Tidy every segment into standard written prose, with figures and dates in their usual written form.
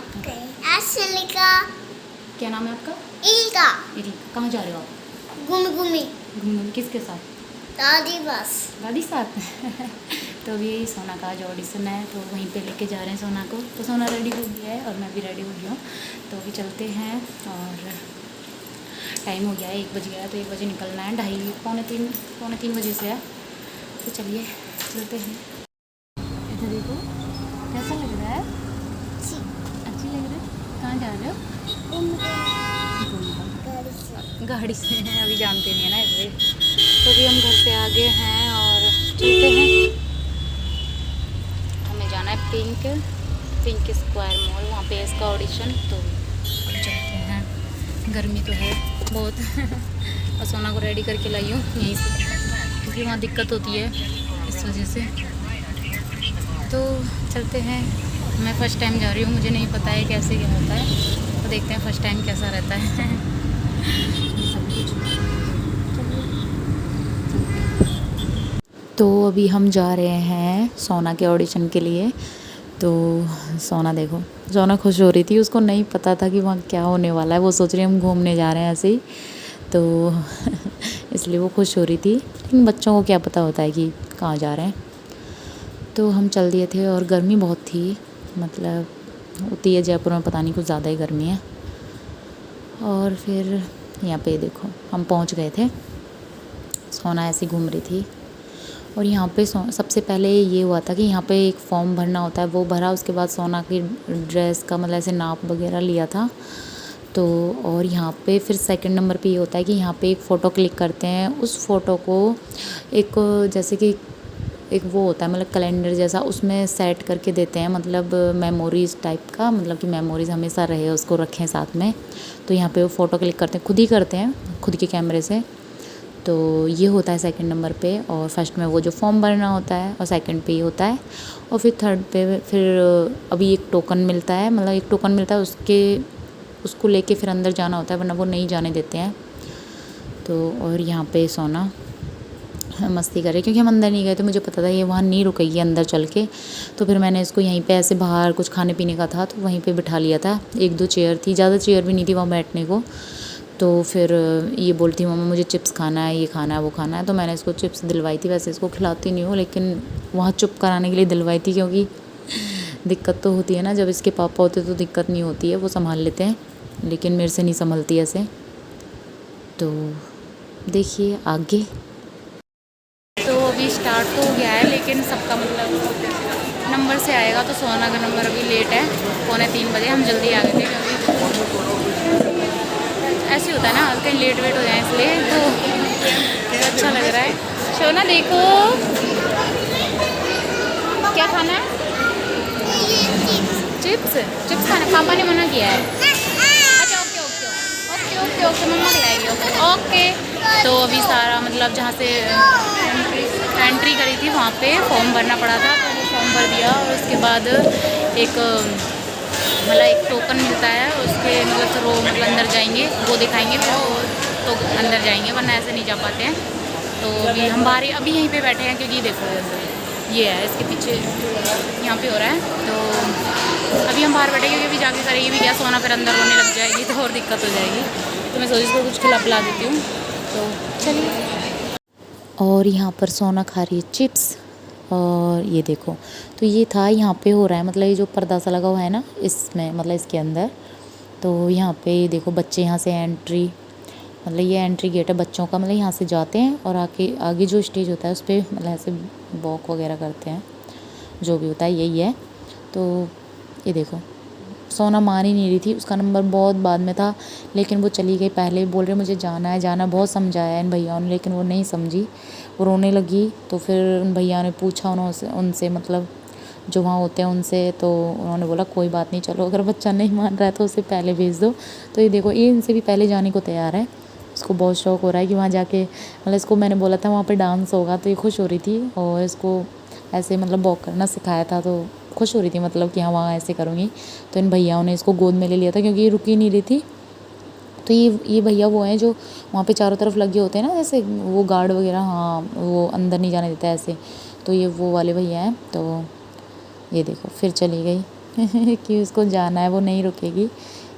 आपके असली का क्या नाम है आपका? इल्का इरी। कहाँ जा रहे हो आप? घूमी घूमने। किसके साथ? दादी बस दादी साथ। तो अभी सोना का आज ऑडिशन है तो वहीं पे लेके जा रहे हैं सोना को। तो सोना रेडी हो गया है और मैं भी रेडी हो गया हूँ। तो अभी चलते हैं और टाइम हो गया है 1 बज गया है। तो 1 बजे निकलना है, 2:30 पौने 3 बजे से है। तो चलिए चलते हैं। इधर देखो कैसा लग रहा है? अच्छी लग रही है। कहाँ जा रहे हो? गाड़ी से हैं, अभी जानते नहीं है ना इसलिए। तो अभी हम घर से आ गए हैं और चलते हैं। हमें जाना है पिंक स्क्वायर मॉल, वहाँ पे इसका ऑडिशन। तो चलते हैं। गर्मी तो है बहुत। और सोना को रेडी करके लाई हूँ यहीं से, क्योंकि वहाँ दिक्कत होती है इस वजह से। तो चलते हैं। मैं फ़र्स्ट टाइम जा रही हूँ, मुझे नहीं पता है कैसे क्या होता है। तो देखते हैं फ़र्स्ट टाइम कैसा रहता है। तो अभी हम जा रहे हैं सोना के ऑडिशन के लिए। तो सोना देखो, सोना खुश हो रही थी, उसको नहीं पता था कि वहाँ क्या होने वाला है। वो सोच रही है हम घूमने जा रहे हैं ऐसे ही। तो इसलिए वो खुश हो रही थी, लेकिन बच्चों को क्या पता होता है कि कहाँ जा रहे हैं। तो हम चल दिए थे और गर्मी बहुत थी, मतलब होती है जयपुर में, पता नहीं कुछ ज़्यादा ही गर्मी है। और फिर यहाँ पे देखो हम पहुँच गए थे। सोना ऐसे घूम रही थी और यहाँ पे सबसे पहले ये हुआ था कि यहाँ पे एक फॉर्म भरना होता है, वो भरा। उसके बाद सोना की ड्रेस का मतलब ऐसे नाप वगैरह लिया था। तो और यहाँ पे फिर सेकंड नंबर पे ये होता है कि यहाँ पे एक फ़ोटो क्लिक करते हैं। उस फ़ोटो को एक जैसे कि एक वो होता है मतलब कैलेंडर जैसा, उसमें सेट करके देते हैं, मतलब मेमोरीज़ टाइप का, मतलब कि मेमोरीज़ हमेशा रहे, उसको रखें साथ में। तो यहाँ पे वो फ़ोटो क्लिक करते हैं, खुद ही करते हैं खुद के कैमरे से। तो ये होता है सेकंड नंबर पे। और फर्स्ट में वो जो फॉर्म भरना होता है, और सेकंड पे ये होता है। और फिर थर्ड पे फिर अभी एक टोकन मिलता है, मतलब एक टोकन मिलता है, उसको लेके फिर अंदर जाना होता है, वरना वो नहीं जाने देते हैं। तो और यहाँ पे सोना मस्ती करे, क्योंकि हम अंदर नहीं गए थे, मुझे पता था ये वहाँ नहीं रुकेगी अंदर चल के। तो फिर मैंने इसको यहीं पे ऐसे बाहर कुछ खाने पीने का था तो वहीं पे बिठा लिया था। 1-2 चेयर थी, ज़्यादा चेयर भी नहीं थी वहाँ बैठने को। तो फिर ये बोलती मम्मा मुझे चिप्स खाना है, ये खाना है, वो खाना है। तो मैंने इसको चिप्स दिलवाई थी। वैसे इसको खिलाती नहीं हूँ, लेकिन वहाँ चुप कराने के लिए दिलवाई थी, क्योंकि दिक्कत तो होती है ना, जब इसके पापा होते तो दिक्कत नहीं होती है, वो संभाल लेते हैं, लेकिन मेरे से नहीं संभलती ऐसे। तो देखिए आगे। तो अभी स्टार्ट तो हो गया है, लेकिन सबका मतलब नंबर से आएगा। तो सोना का नंबर अभी लेट है, 2:45 बजे। हम जल्दी आ गए थे, क्योंकि ऐसे होता है ना, कहीं लेट वेट हो जाए, इसलिए तो अच्छा लग रहा है। सोना देखो क्या खाना है? चिप्स खाना। पापा ने मना किया है। अच्छा ओके मम्मा खिलाएगी। ओके। तो अभी सारा मतलब जहाँ से एंट्री करी थी वहाँ पे फॉर्म भरना पड़ा था, तो वो फॉर्म भर दिया। और उसके बाद एक टोकन मिलता है, उसके मतलब थ्रू मतलब अंदर जाएंगे, वो दिखाएंगे, फिर वो तो अंदर जाएंगे, वरना ऐसे नहीं जा पाते हैं। तो अभी हम बाहर अभी यहीं पे बैठे हैं, क्योंकि देखो ये है इसके पीछे, यहाँ पे हो रहा है। तो अभी हम बाहर बैठे, क्योंकि अभी जाके करेंगे भी क्या, सोना फिर अंदर होने लग जाएगी तो और दिक्कत हो जाएगी। तो मैं सोची इसको कुछ खिला पिला देती हूँ। तो चलिए। और यहाँ पर सोना खा रही है चिप्स। और ये देखो, तो ये था यहाँ पे हो रहा है, मतलब ये जो पर्दा सा लगा हुआ है ना इसमें, मतलब इसके अंदर। तो यहाँ पे देखो बच्चे यहाँ से एंट्री, मतलब ये एंट्री गेट है बच्चों का, मतलब यहाँ से जाते हैं और आगे जो स्टेज होता है उस पर मतलब ऐसे वॉक वगैरह करते हैं, जो भी होता है यही है। तो ये देखो सोना मान ही नहीं रही थी, उसका नंबर बहुत बाद में था, लेकिन वो चली गई पहले। बोल रहे मुझे जाना है, बहुत समझाया इन भैयाओं ने, लेकिन वो नहीं समझी, वो रोने लगी। तो फिर उन भैया ने पूछा उनसे मतलब जो वहाँ होते हैं उनसे, तो उन्होंने बोला कोई बात नहीं, चलो अगर बच्चा नहीं मान रहा है तो उसे पहले भेज दो। तो ये देखो ये इनसे भी पहले जाने को तैयार है, इसको बहुत शौक़ हो रहा है कि वहाँ जाके, मतलब इसको मैंने बोला था वहाँ पे डांस होगा, तो ये खुश हो रही थी। और इसको ऐसे मतलब वॉक करना सिखाया था, तो खुश हो रही थी, मतलब कि हाँ वहाँ ऐसे करूँगी। तो इन भैयाओं ने इसको गोद में ले लिया था, क्योंकि ये रुकी नहीं रही थी। तो ये भैया वो हैं जो वहाँ पे चारों तरफ लगे होते हैं ना, जैसे वो गार्ड वगैरह, हाँ वो अंदर नहीं जाने देता ऐसे। तो ये वो वाले भैया हैं। तो ये देखो फिर चली गई, कि उसको जाना है, वो नहीं रुकेगी,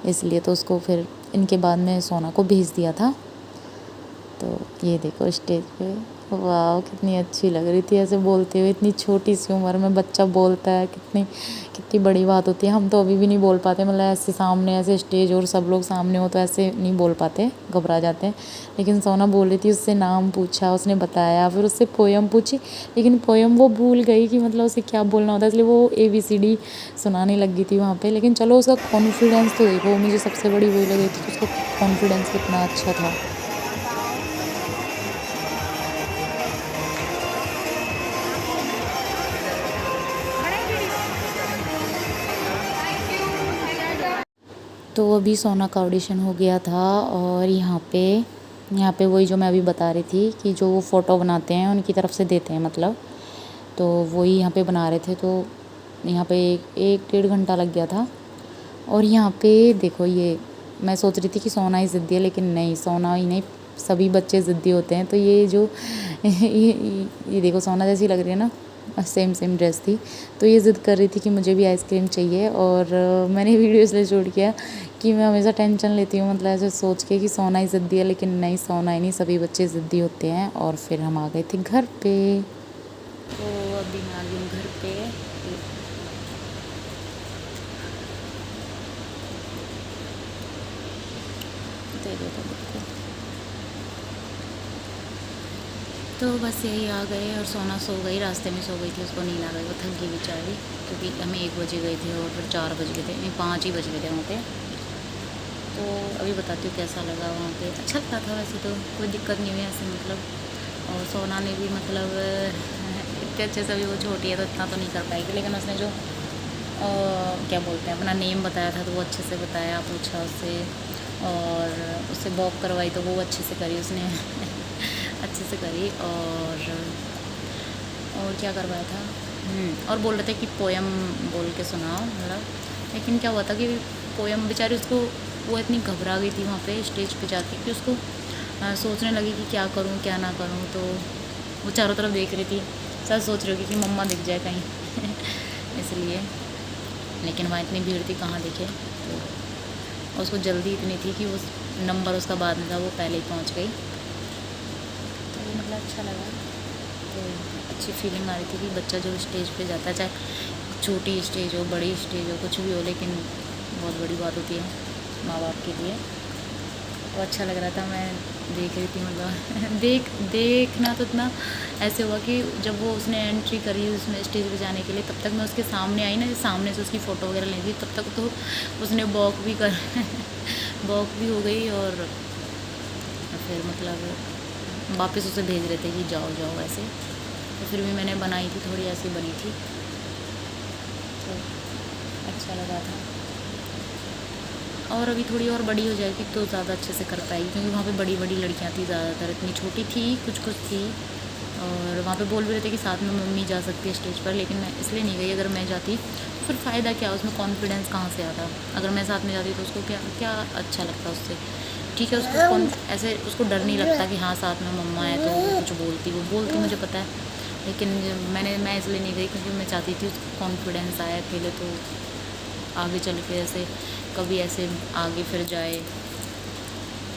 इसलिए तो उसको फिर इनके बाद में सोना को भेज दिया था। तो ये देखो स्टेज पे, वाह कितनी अच्छी लग रही थी ऐसे बोलते हुए, इतनी छोटी सी उम्र में बच्चा बोलता है, कितनी कितनी बड़ी बात होती है। हम तो अभी भी नहीं बोल पाते, मतलब ऐसे सामने ऐसे स्टेज और सब लोग सामने हो तो ऐसे नहीं बोल पाते, घबरा जाते हैं। लेकिन सोना बोल रही थी, उससे नाम पूछा, उसने बताया, फिर उससे पोयम पूछी, लेकिन पोयम वो भूल गई कि मतलब उसे क्या बोलना होता है, इसलिए वो ABCD सुनाने लग गई थी वहाँ पे। लेकिन चलो उसका कॉन्फिडेंस तो देखो, मुझे सबसे बड़ी वही लगी थी कि उसका कॉन्फिडेंस कितना अच्छा था। तो अभी सोना का ऑडिशन हो गया था, और यहाँ पे वही जो मैं अभी बता रही थी कि जो वो फ़ोटो बनाते हैं उनकी तरफ से देते हैं मतलब, तो वही यहाँ पे बना रहे थे। तो यहाँ पे एक 1.5 घंटा लग गया था। और यहाँ पे देखो, ये मैं सोच रही थी कि सोना ही ज़िद्दी है, लेकिन नहीं, सोना ही नहीं, सभी बच्चे ज़िद्दी होते हैं। तो ये जो ये देखो, सोना जैसी लग रही है ना, सेम सेम ड्रेस थी। तो ये ज़िद कर रही थी कि मुझे भी आइसक्रीम चाहिए। और मैंने वीडियो इसलिए शूट किया कि मैं हमेशा टेंशन लेती हूँ, मतलब ऐसे सोच के कि सोना ही ज़िद्दी है, लेकिन नहीं, सोना ही नहीं, सभी बच्चे ज़िद्दी होते हैं। और फिर हम आ गए थे घर पे। तो अभी मैं आ गई हूँ घर पे। दे दो तो। तो बस यही आ गए, और सोना सो गई, रास्ते में सो गई थी, उसको नींद आ गई, वो थक गई बेचारी, क्योंकि हमें 1 बजे गए थे और फिर 4 बज गए थे, नहीं 5 ही बज गए थे वहाँ पे। तो अभी बताती हूँ कैसा लगा वहाँ पे। अच्छा लगा था वैसे तो, कोई दिक्कत नहीं हुई ऐसे मतलब। और सोना ने भी मतलब इतने अच्छे से, अभी वो छोटी है तो इतना तो नहीं कर पाएगी, लेकिन उसने जो क्या बोलते हैं, अपना नेम बताया था तो वो अच्छे से बताया, पूछा उससे, और उससे वॉक करवाई तो वो अच्छे से करी उसने अच्छे से करी। और क्या करवाया था, और बोल रहे थे कि पोयम बोल के सुनाओ मतलब। लेकिन क्या हुआ था कि पोयम बेचारी, उसको वो इतनी घबरा गई थी वहाँ पे स्टेज पे जाके कि उसको सोचने लगी कि क्या करूँ क्या ना करूँ। तो वो चारों तरफ देख रही थी, सब सोच रही होगी कि मम्मा दिख जाए कहीं इसलिए। लेकिन वहाँ इतनी भीड़ थी, कहाँ दिखे। तो उसको जल्दी इतनी थी कि वो नंबर उसका बाद में था, वो पहले ही पहुँच गई। तो मतलब अच्छा लगा। तो अच्छी फीलिंग आ रही थी कि बच्चा जो स्टेज पे जाता है, चाहे छोटी स्टेज हो बड़ी स्टेज हो कुछ भी हो, लेकिन बहुत बड़ी बात होती है माँ बाप के लिए। तो अच्छा लग रहा था, मैं देख रही थी मतलब देखना तो इतना ऐसे हुआ कि जब वो उसने एंट्री करी उसमें स्टेज पे जाने के लिए, तब तक मैं उसके सामने आई ना, सामने से उसकी फ़ोटो वगैरह ली थी, तब तक तो उसने वॉक भी कर वॉक भी हो गई। और फिर मतलब वापस उसे भेज रहे थे कि जाओ जाओ ऐसे। तो फिर भी मैंने बनाई थी, थोड़ी ऐसी बनी थी, तो अच्छा लगा था। और अभी थोड़ी और बड़ी हो जाएगी तो ज़्यादा अच्छे से कर पाएगी, क्योंकि वहाँ पे बड़ी बड़ी लड़कियाँ थी ज़्यादातर, इतनी छोटी थी कुछ कुछ थी। और वहाँ पे बोल भी रहे थे कि साथ में मम्मी जा सकती है स्टेज पर, लेकिन मैं इसलिए नहीं गई। अगर मैं जाती तो फिर फ़ायदा क्या, उसमें कॉन्फिडेंस कहाँ से आता। अगर मैं साथ में जाती तो उसको क्या क्या अच्छा लगता उससे। ठीक है, उसको ऐसे उसको डर नहीं लगता कि हाँ साथ में मम्मा है तो वो कुछ बोलती, वो बोलती मुझे पता है। लेकिन मैं इसलिए नहीं गई क्योंकि मैं चाहती थी उसको कॉन्फिडेंस आए अकेले, तो आगे चल के ऐसे कभी ऐसे आगे फिर जाए,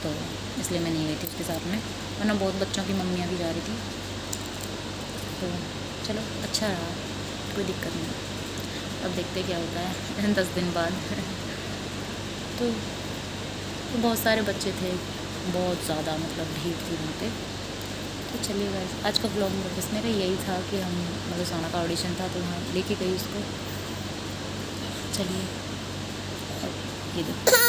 तो इसलिए मैं नहीं गई थी उसके साथ में। वरना बहुत बच्चों की मम्मियाँ भी जा रही थी। तो चलो अच्छा रहा, कोई दिक्कत नहीं। अब देखते क्या होता है 10 दिन बाद तो बहुत सारे बच्चे थे, बहुत ज़्यादा मतलब भीड़ थी वहाँ पे। तो चलिए गाइस, आज का व्लॉग बस मेरा यही था कि हम मतलब सोना का ऑडिशन था तो वहाँ लेके गई उसको। चलिए, अब ये देखो